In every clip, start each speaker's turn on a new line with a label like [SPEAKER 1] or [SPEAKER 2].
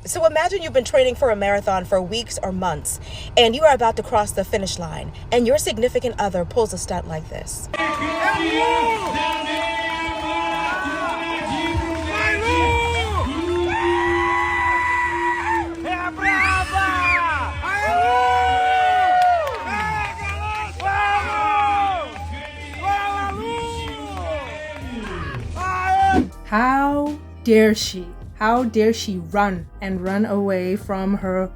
[SPEAKER 1] So imagine you've been training for a marathon for weeks or months, and you are about to cross the finish line, and your significant other pulls a stunt like this.
[SPEAKER 2] How dare she? How dare she run and run away from her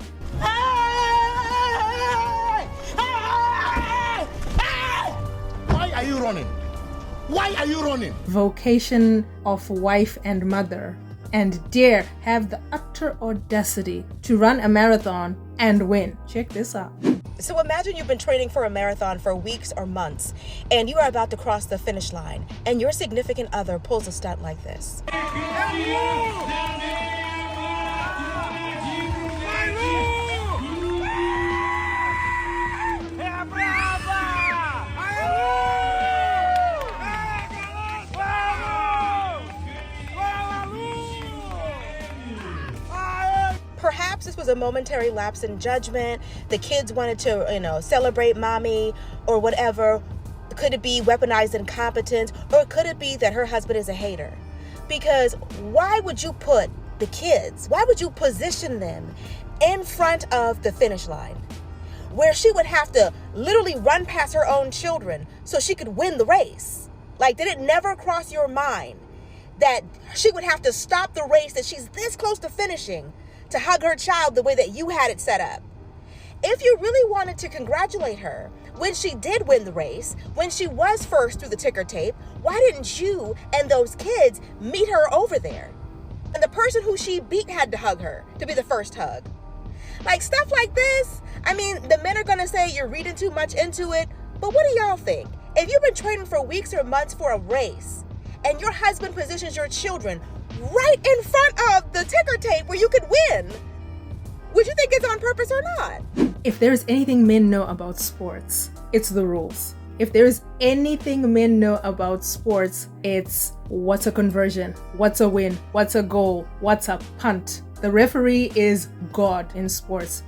[SPEAKER 3] Why are you running? Why are you running?
[SPEAKER 2] vocation of wife and mother, and dare have the utter audacity to run a marathon and win? Check this out.
[SPEAKER 1] So imagine you've been training for a marathon for weeks or months, and you are about to cross the finish line, and your significant other pulls a stunt like this. Perhaps this was a momentary lapse in judgment. The kids wanted to, celebrate mommy or whatever. Could it be weaponized incompetence, or could it be that her husband is a hater? Because why would you put the kids, why would you position them in front of the finish line where she would have to literally run past her own children so she could win the race? Like, did it never cross your mind that she would have to stop the race that she's this close to finishing to hug her child the way that you had it set up? If you really wanted to congratulate her when she did win the race, when she was first through the ticker tape, why didn't you and those kids meet her over there? And the person who she beat had to hug her to be the first hug. Like, stuff like this, I mean, the men are gonna say you're reading too much into it, but what do y'all think? If you've been training for weeks or months for a race, and your husband positions your children right in front of the ticker tape where you could win, would you think it's on purpose or not?
[SPEAKER 2] If there's anything men know about sports, it's the rules. If there's anything men know about sports, it's what's a conversion, what's a win, what's a goal, what's a punt. The referee is God in sports.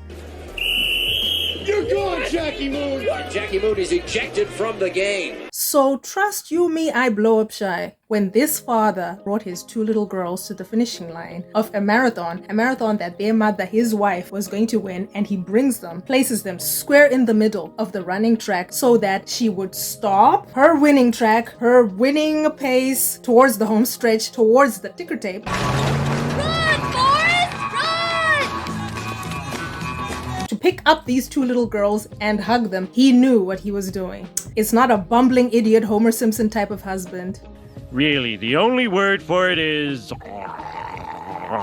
[SPEAKER 3] You're gone, Jackie Moon!
[SPEAKER 4] Jackie Moon is ejected from the game.
[SPEAKER 2] So trust you me, I blow up shy. When this father brought his two little girls to the finishing line of a marathon that their mother, his wife, was going to win, and he brings them, places them square in the middle of the running track so that she would stop her winning track, her winning pace towards the home stretch, towards the ticker tape. To pick up these two little girls and hug them. He knew what he was doing. It's not a bumbling idiot Homer Simpson type of husband.
[SPEAKER 5] Really, the only word for it is...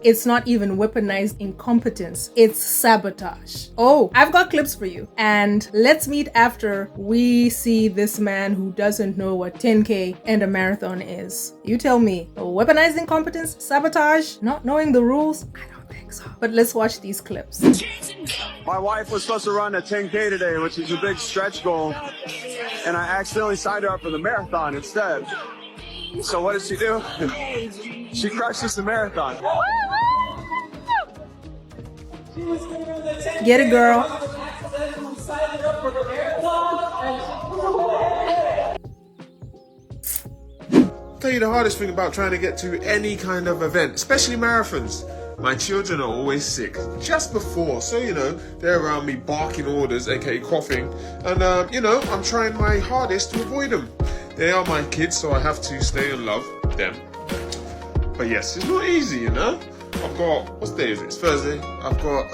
[SPEAKER 2] It's not even weaponized incompetence. It's sabotage. Oh, I've got clips for you. And let's meet after we see this man who doesn't know what 10K and a marathon is. You tell me, weaponized incompetence, sabotage, not knowing the rules? I don't think so. But let's watch these clips.
[SPEAKER 6] My wife was supposed to run a 10K today, which is a big stretch goal, and I accidentally signed her up for the marathon instead. So what did she do? She crushes the marathon.
[SPEAKER 2] Get it, girl.
[SPEAKER 7] I'll tell you the hardest thing about trying to get to any kind of event, especially marathons. My children are always sick just before, so they're around me barking orders, aka coughing, and I'm trying my hardest to avoid them. They are my kids, so I have to stay in love with them. But yes, it's not easy, I've got, what day is it? It's Thursday. I've got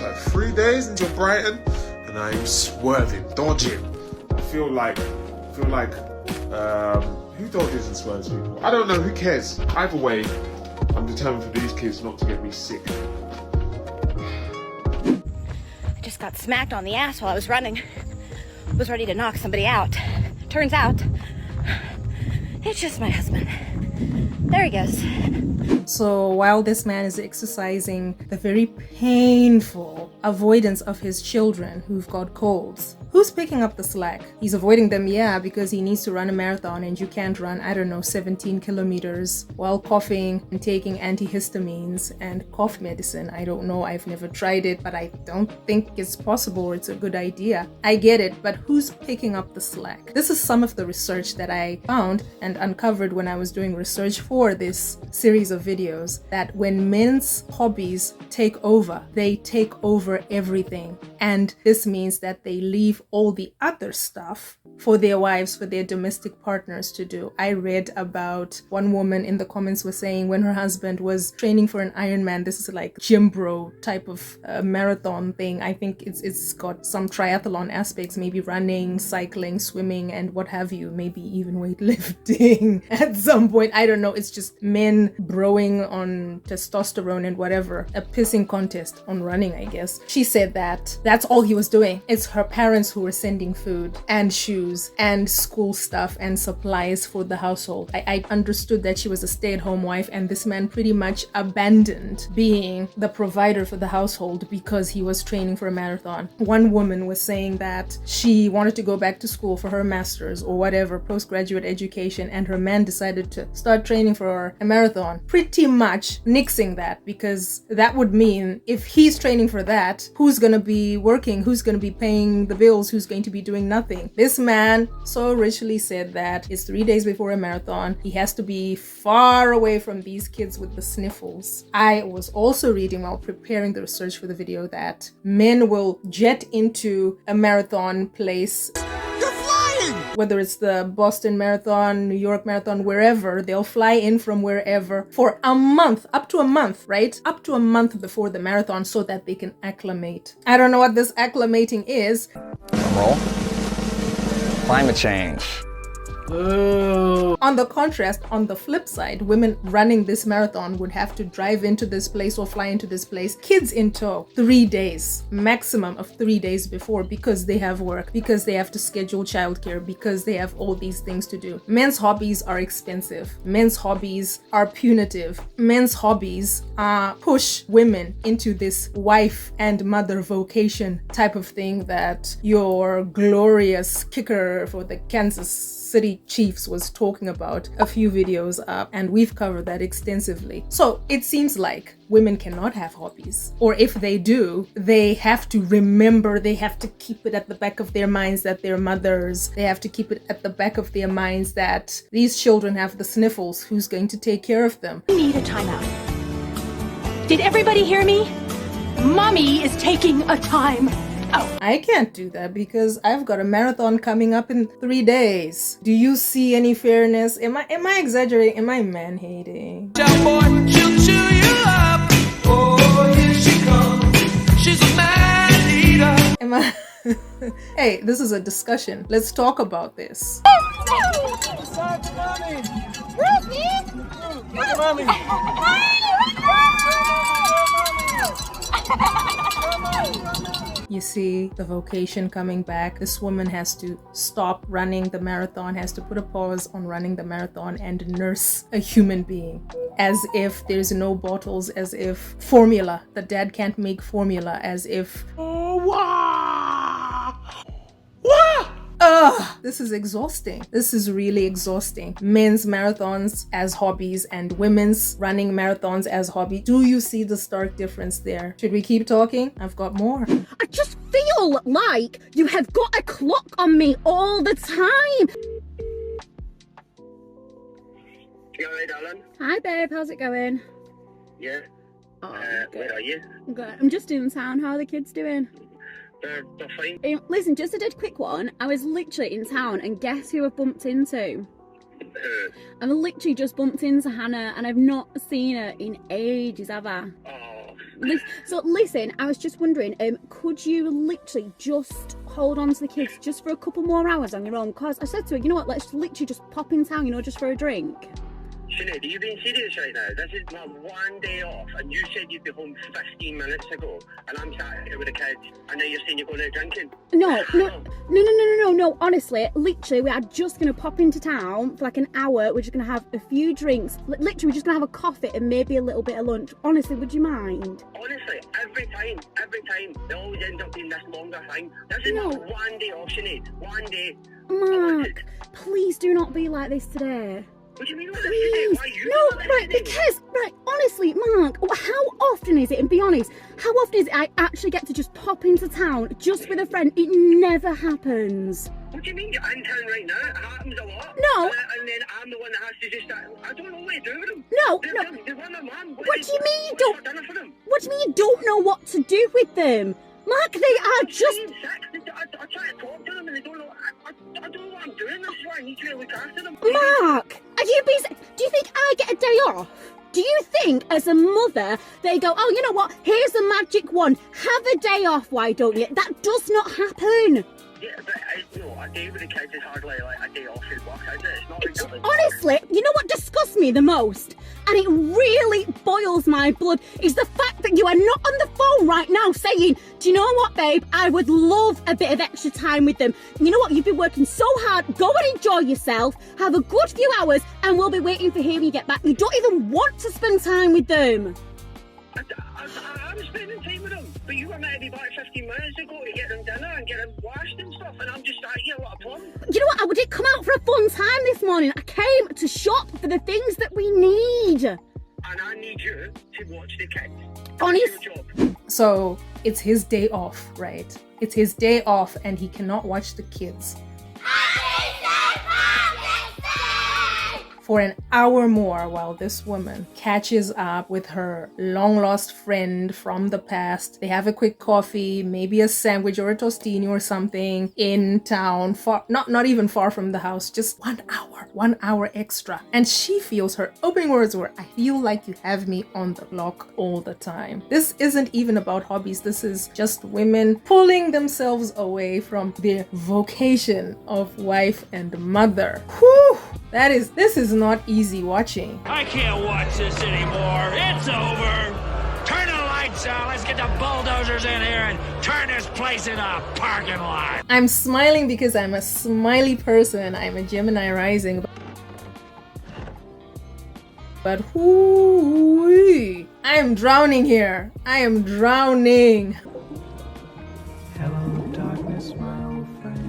[SPEAKER 7] like 3 days until Brighton, and I'm swerving, dodging. I feel like, who dodges and swerves people? I don't know, who cares? Either way, I'm determined for these kids not to get me sick.
[SPEAKER 8] I just got smacked on the ass while I was running. Was ready to knock somebody out. Turns out, it's just my husband. There he goes.
[SPEAKER 2] So while this man is exercising the very painful avoidance of his children who've got colds, who's picking up the slack? He's avoiding them, yeah, because he needs to run a marathon and you can't run, I don't know, 17 kilometers while coughing and taking antihistamines and cough medicine. I don't know, I've never tried it, but I don't think it's possible or it's a good idea. I get it, but who's picking up the slack? This is some of the research that I found and uncovered when I was doing research for this series of videos, that when men's hobbies take over, they take over everything. And this means that they leave all the other stuff for their wives, for their domestic partners to do. I read about one woman in the comments was saying when her husband was training for an Ironman, this is like gym bro type of marathon thing. I think it's got some triathlon aspects, maybe running, cycling, swimming, and what have you, maybe even weightlifting at some point. I don't know. It's just men broing on testosterone and whatever. A pissing contest on running, I guess. She said that that's all he was doing. It's her parents who were sending food and shoes and school stuff and supplies for the household. I understood that she was a stay-at-home wife and this man pretty much abandoned being the provider for the household because he was training for a marathon. One woman was saying that she wanted to go back to school for her master's or whatever, postgraduate education, and her man decided to start training for a marathon. Pretty much nixing that, because that would mean if he's training for that, who's gonna be working? Who's gonna be paying the bills? Who's going to be doing nothing? This man so richly said that it's 3 days before a marathon. He has to be far away from these kids with the sniffles. I was also reading while preparing the research for the video that men will jet into a marathon place. Whether it's the Boston Marathon, New York Marathon, wherever, they'll fly in from wherever for a month, up to a month, right? Up to a month before the marathon so that they can acclimate. I don't know what this acclimating is.
[SPEAKER 9] Roll. Climate change.
[SPEAKER 2] Ooh. On the contrast, on the flip side, women running this marathon would have to drive into this place or fly into this place, kids in tow, 3 days, maximum of 3 days before, because they have work, because they have to schedule childcare, because they have all these things to do. Men's hobbies are expensive. Men's hobbies are punitive. Men's hobbies push women into this wife and mother vocation type of thing that your glorious kicker for the Kansas City Chiefs was talking about a few videos up, and we've covered that extensively. So it seems like women cannot have hobbies, or if they do, they have to remember, they have to keep it at the back of their minds that they're mothers. They have to keep it at the back of their minds that these children have the sniffles. Who's going to take care of them?
[SPEAKER 10] I need a timeout. Did everybody hear me? Mommy is taking a time. Oh.
[SPEAKER 2] I can't do that because I've got a marathon coming up in 3 days. Do you see any fairness? Am I exaggerating? Am I man-hating?
[SPEAKER 11] Boy, she'll chew you up. Oh, here she comes. She's a man eater.
[SPEAKER 2] Am I? Hey, this is a discussion. Let's talk about this. You see the vocation coming back. This woman has to stop running the marathon, has to put a pause on running the marathon and nurse a human being. As if there's no bottles, as if formula, the dad can't make formula, as if... This is exhausting. This is really exhausting. Men's marathons as hobbies and women's running marathons as hobby. Do you see the stark difference there? Should we keep talking? I've got more.
[SPEAKER 12] I just feel like you have got a clock on me all the time.
[SPEAKER 13] You alright, Alan?
[SPEAKER 12] Hi babe, how's it going?
[SPEAKER 13] Yeah.
[SPEAKER 12] Oh,
[SPEAKER 13] where are you?
[SPEAKER 12] Good. I'm just in town. How are the kids doing?
[SPEAKER 13] They're fine.
[SPEAKER 12] Listen, just a dead quick one. I was literally in town and guess who I've bumped into? I've literally just bumped into Hannah and I've not seen her in ages, have I?
[SPEAKER 13] Oh.
[SPEAKER 12] So listen, I was just wondering, could you literally just hold on to the kids just for a couple more hours on your own? Because I said to her, you know what, let's literally just pop in town, just for a drink.
[SPEAKER 13] Sinead, are you being serious right now? This is my one day off, and you said you'd be home 15 minutes ago, and I'm sat here with the kids, and now you're saying you're going out drinking?
[SPEAKER 12] No, honestly, literally, we are just going to pop into town for like an hour. We're just going to have a few drinks. Literally, we're just going to have a coffee and maybe a little bit of lunch. Honestly, would you mind?
[SPEAKER 13] Honestly, every time, it always ends up being this longer thing. This is my one day off, Sinead. One day.
[SPEAKER 12] Mark, please do not be like this today.
[SPEAKER 13] What do you mean?
[SPEAKER 12] Please.
[SPEAKER 13] Why are you
[SPEAKER 12] No,
[SPEAKER 13] doing
[SPEAKER 12] right,
[SPEAKER 13] this?
[SPEAKER 12] because, right, honestly, Mark, how often is it, and be honest, how often is it I actually get to just pop into town just with a friend? It never happens.
[SPEAKER 13] What do you mean? You're in town right now? It happens a lot.
[SPEAKER 12] No.
[SPEAKER 13] And then I'm the one that has to just I don't know what to do with them.
[SPEAKER 12] No.
[SPEAKER 13] They want their mum.
[SPEAKER 12] What do you mean you don't?
[SPEAKER 13] What's for dinner for them?
[SPEAKER 12] What do you mean you don't know what to do with them? Mark, they are just...
[SPEAKER 13] I try to talk to them and they don't know. I don't know what I'm doing. This is why I need you to look after them.
[SPEAKER 12] Mark, are you busy? Do you think I get a day off? Do you think, as a mother, they go, oh, you know what? Here's the magic wand. Have a day off, why don't you? That does not happen.
[SPEAKER 13] Yeah, but a day with the kids is hardly like a day off at work, is it? It's not like that.
[SPEAKER 12] Honestly, you know what disgusts me the most? And it really boils my blood, is the fact that you are not on the phone right now saying, do you know what, babe? I would love a bit of extra time with them. You know what? You've been working so hard. Go and enjoy yourself. Have a good few hours, and we'll be waiting for him when you get back. You don't even want to spend time with them.
[SPEAKER 13] I'm spending time with them, but you were meant to be back 15 minutes ago to get them dinner and get them washed and stuff, and I'm just sat here, what a problem.
[SPEAKER 12] You know what? I did come out for a fun time this morning. I came to shop for the things that we need.
[SPEAKER 13] And I need you to watch the kids.
[SPEAKER 12] Honest.
[SPEAKER 2] So it's his day off, right? It's his day off and he cannot watch the kids for an hour more while this woman catches up with her long lost friend from the past. They have a quick coffee, maybe a sandwich or a tostini or something in town, far, not even far from the house, just 1 hour extra. And she feels, her opening words were, I feel like you have me on the block all the time. This isn't even about hobbies. This is just women pulling themselves away from their vocation of wife and mother. Whew! This is not easy watching.
[SPEAKER 5] I can't watch this anymore. It's over. Turn the lights out. Let's get the bulldozers in here and turn this place into a parking lot.
[SPEAKER 2] I'm smiling because I'm a smiley person. I'm a Gemini rising. But whoo, I am drowning here. I am drowning.
[SPEAKER 11] Hello, darkness, my old friend.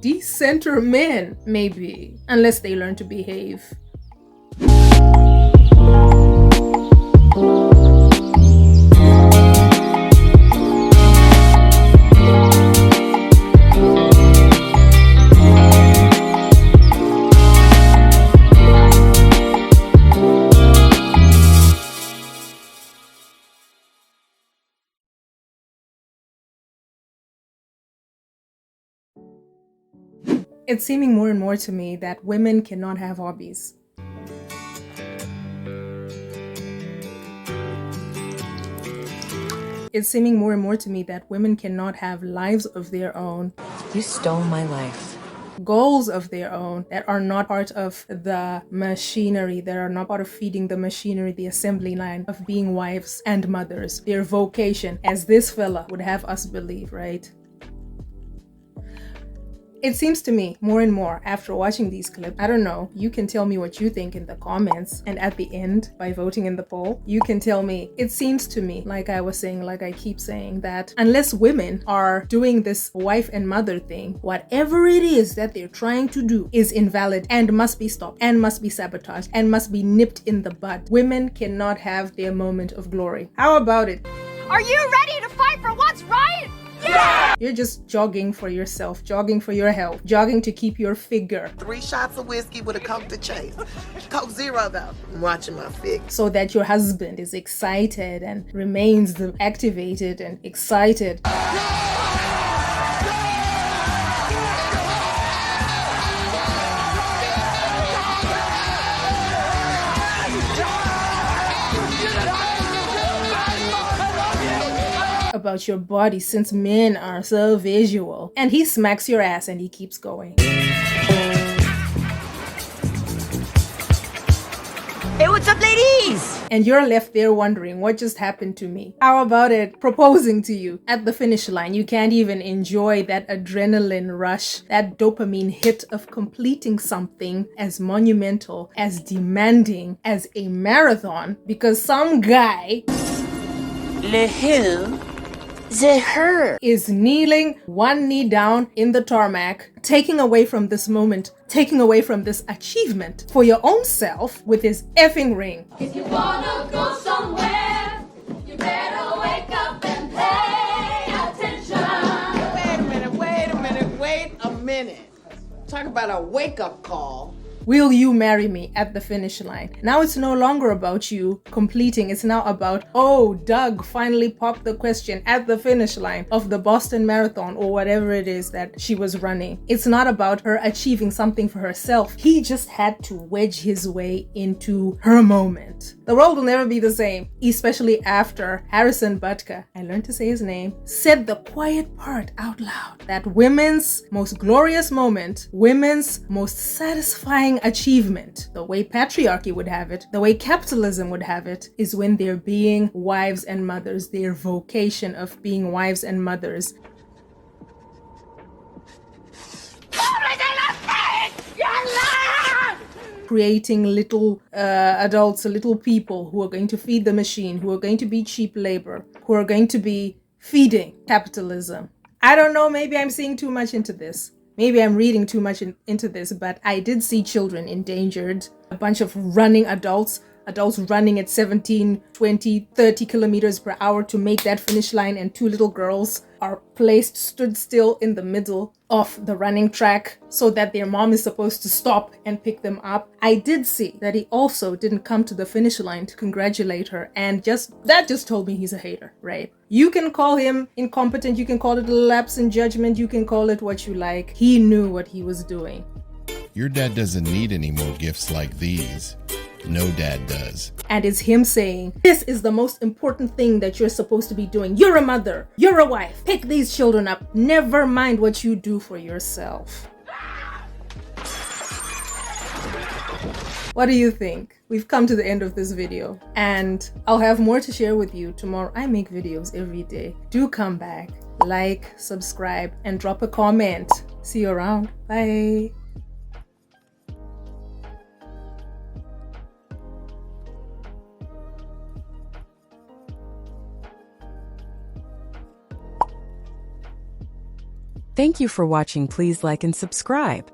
[SPEAKER 2] Decenter men, maybe, unless they learn to behave. It's seeming more and more to me that women cannot have hobbies. It's seeming more and more to me that women cannot have lives of their own.
[SPEAKER 14] You stole my life.
[SPEAKER 2] Goals of their own that are not part of the machinery, that are not part of feeding the machinery, the assembly line of being wives and mothers. Their vocation, as this fella would have us believe, right? It seems to me more and more after watching these clips, I don't know, you can tell me what you think in the comments, and at the end, by voting in the poll, you can tell me. It seems to me, like I was saying, like I keep saying, that unless women are doing this wife and mother thing, whatever it is that they're trying to do is invalid and must be stopped and must be sabotaged and must be nipped in the bud. Women cannot have their moment of glory. How about it?
[SPEAKER 10] Are you ready to fight for what's right? Yeah!
[SPEAKER 2] You're just jogging for yourself, jogging for your health, jogging to keep your figure.
[SPEAKER 15] 3 shots of whiskey with a Coke to chase. Coke Zero though. I'm watching my figure.
[SPEAKER 2] So that your husband is excited and remains activated and excited. About your body, since men are so visual. And he smacks your ass and he keeps going.
[SPEAKER 16] what's up, ladies?
[SPEAKER 2] And you're left there wondering what just happened to me. How about it proposing to you at the finish line? You can't even enjoy that adrenaline rush, that dopamine hit of completing something as monumental, as demanding as a marathon, because some guy is kneeling, one knee down in the tarmac, taking away from this moment, taking away from this achievement for your own self with his effing ring.
[SPEAKER 11] If you wanna go somewhere, you better wake up and pay attention.
[SPEAKER 15] Wait a minute. Talk about a wake-up call.
[SPEAKER 2] Will you marry me at the finish line? Now it's no longer about you completing. It's now about, oh, Doug finally popped the question at the finish line of the Boston Marathon or whatever it is that she was running. It's not about her achieving something for herself. He just had to wedge his way into her moment. The world will never be the same, especially after Harrison Butker, I learned to say his name, said the quiet part out loud. That women's most glorious moment, women's most satisfying achievement, the way patriarchy would have it, the way capitalism would have it, is when they're being wives and mothers, their vocation of being wives and mothers. Creating little adults, little people who are going to feed the machine, who are going to be cheap labor, who are going to be feeding capitalism. I don't know, maybe I'm seeing too much into this. Maybe I'm reading too much into this, but I did see children endangered, a bunch of running adults running at 17, 20, 30 kilometers per hour to make that finish line, and two little girls are stood still in the middle of the running track so that their mom is supposed to stop and pick them up. I did see that he also didn't come to the finish line to congratulate her, and that just told me he's a hater, right? You can call him incompetent, you can call it a lapse in judgment, you can call it what you like. He knew what he was doing.
[SPEAKER 17] Your dad doesn't need any more gifts like these. No dad does.
[SPEAKER 2] And it's him saying, this is the most important thing that you're supposed to be doing. You're a mother. You're a wife. Pick these children up. Never mind what you do for yourself. What do you think? We've come to the end of this video, and I'll have more to share with you tomorrow. I make videos every day. Do come back, like, subscribe, and drop a comment. See you around. Bye.
[SPEAKER 14] Thank you for watching. Please like and subscribe.